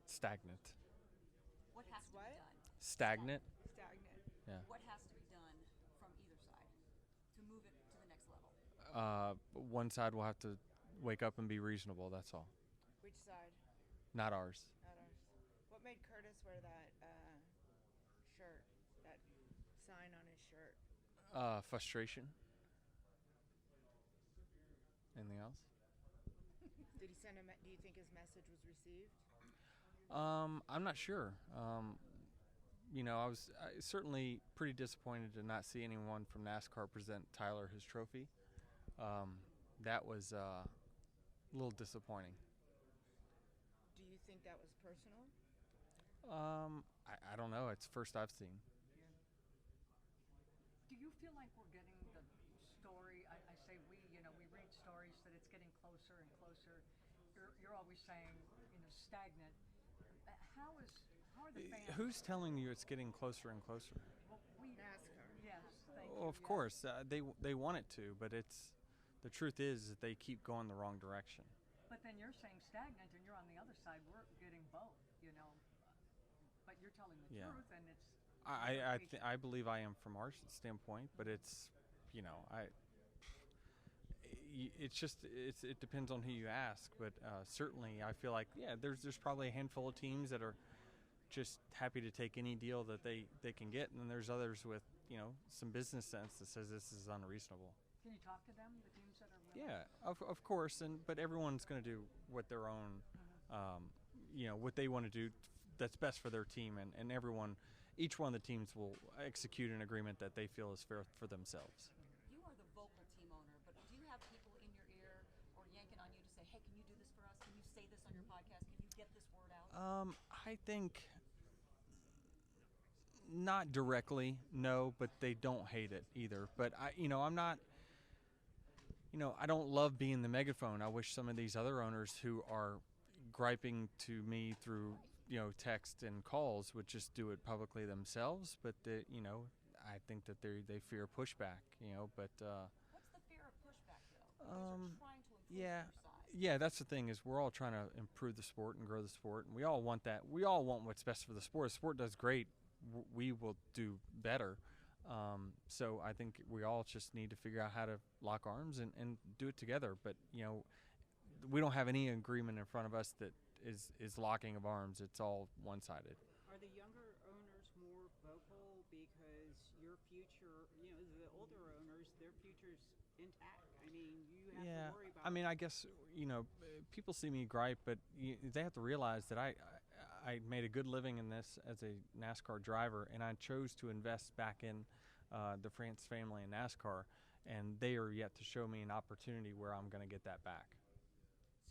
Stagnant. What has to be what? done? Stagnant. Stagnant. Yeah. What has to be done from either side to move it to the next level? One side will have to wake up and be reasonable. That's all. Which side? Not ours. Not ours. What made Curtis wear that shirt? That sign on his shirt? Frustration. Anything else? Did he send him? Do you think his message was received? I'm not sure. I was certainly pretty disappointed to not see anyone from NASCAR present Tyler his trophy. That was a little disappointing. Do you think that was personal? I don't know. It's first I've seen. Yeah. Do you feel like we're getting the story? I say we, we read stories that it's getting closer and closer. You're always saying, stagnant. How are the fans? Who's telling you it's getting closer and closer? Well, NASCAR. Yes, thank you. Well, of course, they want it to, but the truth is that they keep going the wrong direction. But then you're saying stagnant, and you're on the other side. We're getting both, But you're telling the truth, and it's. I believe I am from our standpoint, but it's, it depends on who you ask. But certainly, I feel like there's probably a handful of teams that are just happy to take any deal that they can get, and then there's others with some business sense that says this is unreasonable. Can you talk to them, the teams that are willing? Yeah, of course, but everyone's going to do what their own, what they want to do that's best for their team, and each one of the teams will execute an agreement that they feel is fair for themselves. You are the vocal team owner, but do you have people in your ear or yanking on you to say, hey, can you do this for us? Can you say this on your podcast? Can you get this word out? I think not directly, no, but they don't hate it either. But I'm not. I don't love being the megaphone. I wish some of these other owners who are griping to me through, text and calls would just do it publicly themselves. But I think that they fear pushback. But what's the fear of pushback, though? Because you're trying to improve your side. Yeah, that's the thing is we're all trying to improve the sport and grow the sport, and we all want that. We all want what's best for the sport. The sport does great. We will do better. So I think we all just need to figure out how to lock arms and do it together. But, we don't have any agreement in front of us that is locking of arms. It's all one-sided. Are the younger owners more vocal because your future, the older owners, their future's intact? I mean, you have to worry about I guess, people see me gripe, but they have to realize that I made a good living in this as a NASCAR driver, and I chose to invest back in the France family in NASCAR, and they are yet to show me an opportunity where I'm going to get that back.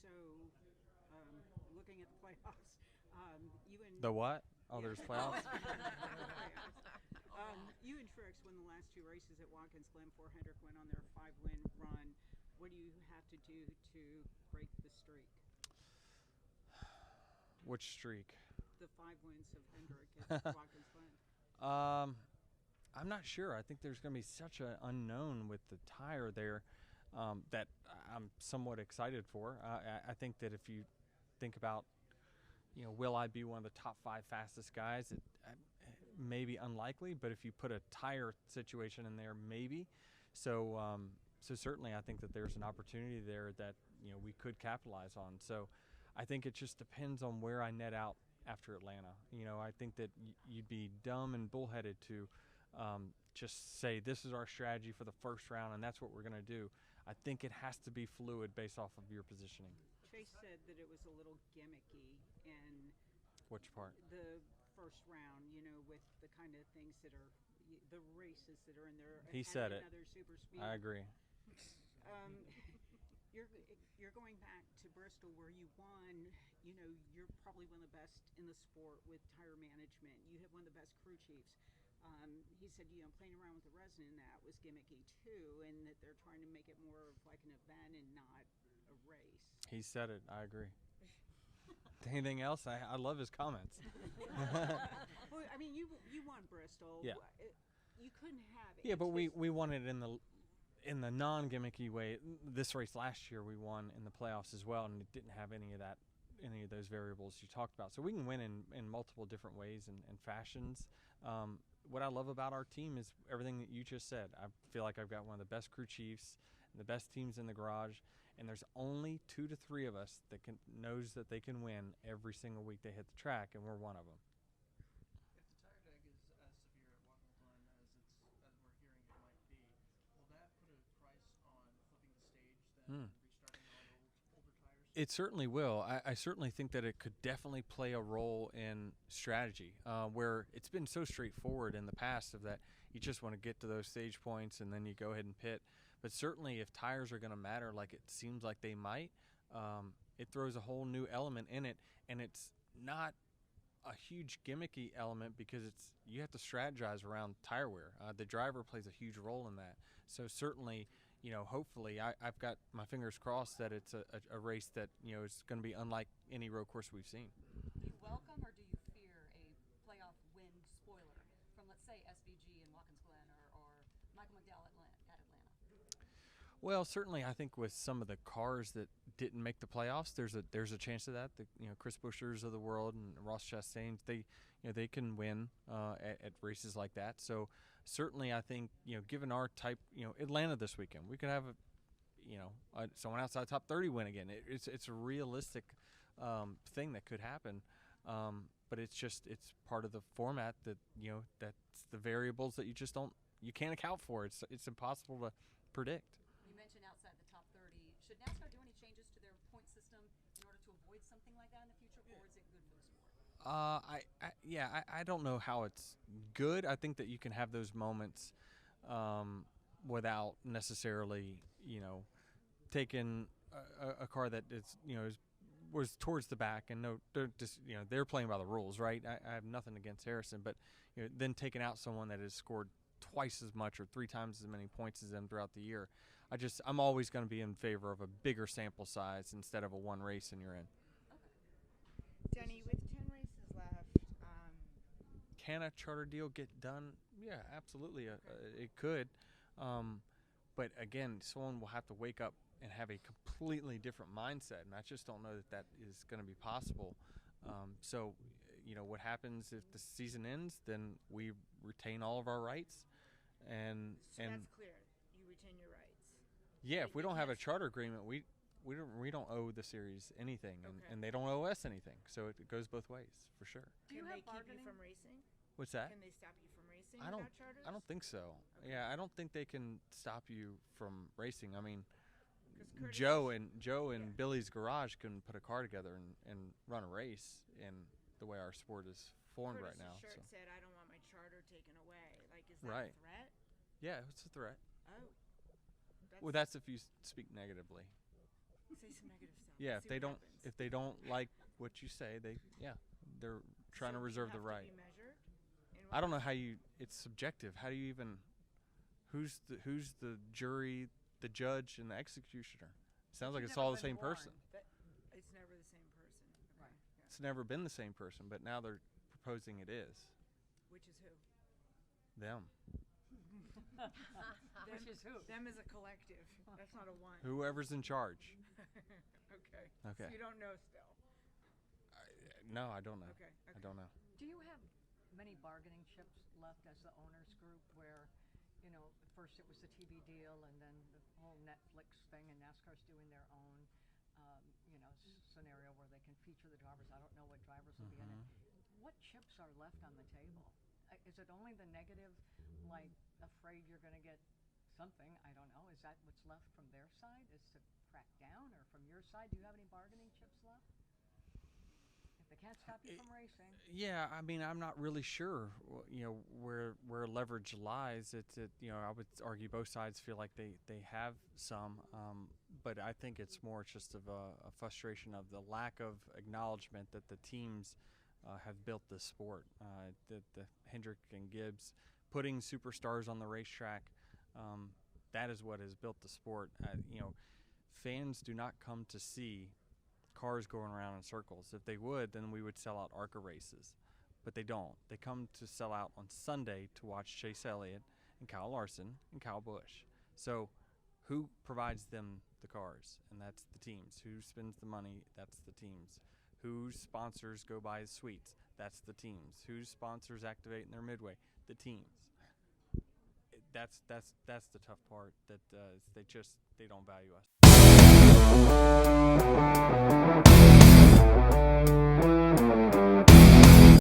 So, looking at the playoffs, you and the what? Oh, there's playoffs. You and Truex won the last two races at Watkins Glen. 400 went on their 5-win run. What do you have to do to break the streak? Which streak? The 5 wins of Hendrick at Watkins Glen. I'm not sure. I think there's going to be such an unknown with the tire there that I'm somewhat excited for. I think that if you think about, will I be one of the top 5 fastest guys? It may be unlikely, but if you put a tire situation in there, maybe. So certainly I think that there's an opportunity there that, we could capitalize on. So I think it just depends on where I net out after Atlanta. I think that you'd be dumb and bullheaded to just say this is our strategy for the first round and that's what we're going to do. I think it has to be fluid based off of your positioning. Chase said that it was a little gimmicky in which part? The first round, with the kind of things that are the races that are in there. He said it. Another super speed. I agree. You're going back to Bristol where you won. You're probably one of the best in the sport with tire management. You have one of the best crew chiefs. He said, playing around with the resin in that was gimmicky too, and that they're trying to make it more of like an event and not a race. He said it. I agree. Anything else? I love his comments. Well, I mean, you won Bristol. Yeah. You couldn't have. Yeah, but we won it in the non-gimmicky way. This race last year we won in the playoffs as well, and it didn't have any of that any of those variables you talked about. So we can win in multiple different ways and fashions. What I love about our team is everything that you just said. I feel like I've got one of the best crew chiefs, and the best teams in the garage, and there's only 2 to 3 of us that knows that they can win every single week they hit the track, and we're one of them. If the tire drag is as severe at Watkins Glen as we're hearing it might be, will that put a price on flipping the stage then and restarting on older tires? It certainly will. I certainly think that it could definitely play a role in strategy, where it's been so straightforward in the past of that you just want to get to those stage points and then you go ahead and pit. But certainly if tires are going to matter like it seems like they might, it throws a whole new element in it, and it's not a huge gimmicky element because you have to strategize around tire wear. The driver plays a huge role in that. So certainly, hopefully I've got my fingers crossed that it's a race that, is going to be unlike any road course we've seen. Do you welcome or do you fear a playoff win spoiler from, let's say, SVG in Watkins Glen or Michael McDowell at Atlanta? Well, certainly I think with some of the cars that didn't make the playoffs, there's a chance of that. The Chris Buschers of the world and Ross Chastains, they can win at races like that. So certainly I think, given our type, Atlanta this weekend, we could have someone outside top 30 win again. It's a realistic thing that could happen. But it's part of the format that, that's the variables that you can't account for. It's impossible to predict. You mentioned outside the top 30. Should NASCAR do any changes to their point system in order to avoid something like that in the future, or is it good for the sport? I don't know how it's good. I think that you can have those moments without necessarily, taking a car that was towards the back, and they're playing by the rules, right? I have nothing against Harrison, but then taking out someone that has scored twice as much or 3 times as many points as them throughout the year. I'm always going to be in favor of a bigger sample size instead of a one race and you're in. Okay. Denny, with 10 races left, Can a charter deal get done? Yeah, absolutely. It could. But again, someone will have to wake up and have a completely different mindset, and I just don't know that is going to be possible. So, what happens if the season ends? Then we retain all of our rights, and that's clear. You retain your rights. Yeah, if we don't have a charter agreement, we don't owe the series anything, and they don't owe us anything. So it goes both ways for sure. Do you Can have they keep you bargaining? from racing? What's that? Can they stop you from racing I don't without charters? I don't think so. Okay. Yeah, I don't think they can stop you from racing. I mean, 'Cause Curtis- Joe and Yeah. Billy's garage can put a car together and run a race in the way our sport is formed right now. Curtis's So. shirt said, "I don't want my charter taken away." Like, is that Right. a threat? Yeah, it's a threat. Oh. Well, that's if you speak negatively. Say some negative stuff. Yeah, See what happens. if they don't like what you say, they're trying to So you reserve the have right. To be measured in I don't know what? how it's subjective. How do you even who's the jury, the judge, and the executioner? Sounds like You've it's never all the been same warned. person. It's never the same person. Okay. Right. Yeah. It's never been the same person, but now they're proposing it is Which is who? them. Which is who? Them is a collective. That's not a one. Whoever's in charge. Okay. Okay. So you don't know still. No, I don't know. Okay. I don't know. Do you have many bargaining chips left as the owners group where, at first it was the TV deal and then the whole Netflix thing, and NASCAR's doing their own, scenario where they can feature the drivers. I don't know what drivers will be in it. What chips are left on the table? Is it only the negative, like afraid you're going to get something? I don't know. Is that what's left from their side? Is to crack down, or from your side? Do you have any bargaining chips left? If they can't stop you from racing. Yeah, I mean, I'm not really sure, where leverage lies. I would argue both sides feel like they have some, but I think it's more just of a frustration of the lack of acknowledgement that the teams have built the sport. The Hendrick and Gibbs putting superstars on the racetrack, that is what has built the sport. Fans do not come to see cars going around in circles. If they would, then we would sell out ARCA races, but they don't. They come to sell out on Sunday to watch Chase Elliott and Kyle Larson and Kyle Busch. So who provides them the cars? And that's the teams. Who spends the money? That's the teams. Whose sponsors go by as suites? That's the teams. Whose sponsors activate in their midway? The teams. That's the tough part. That they don't value us.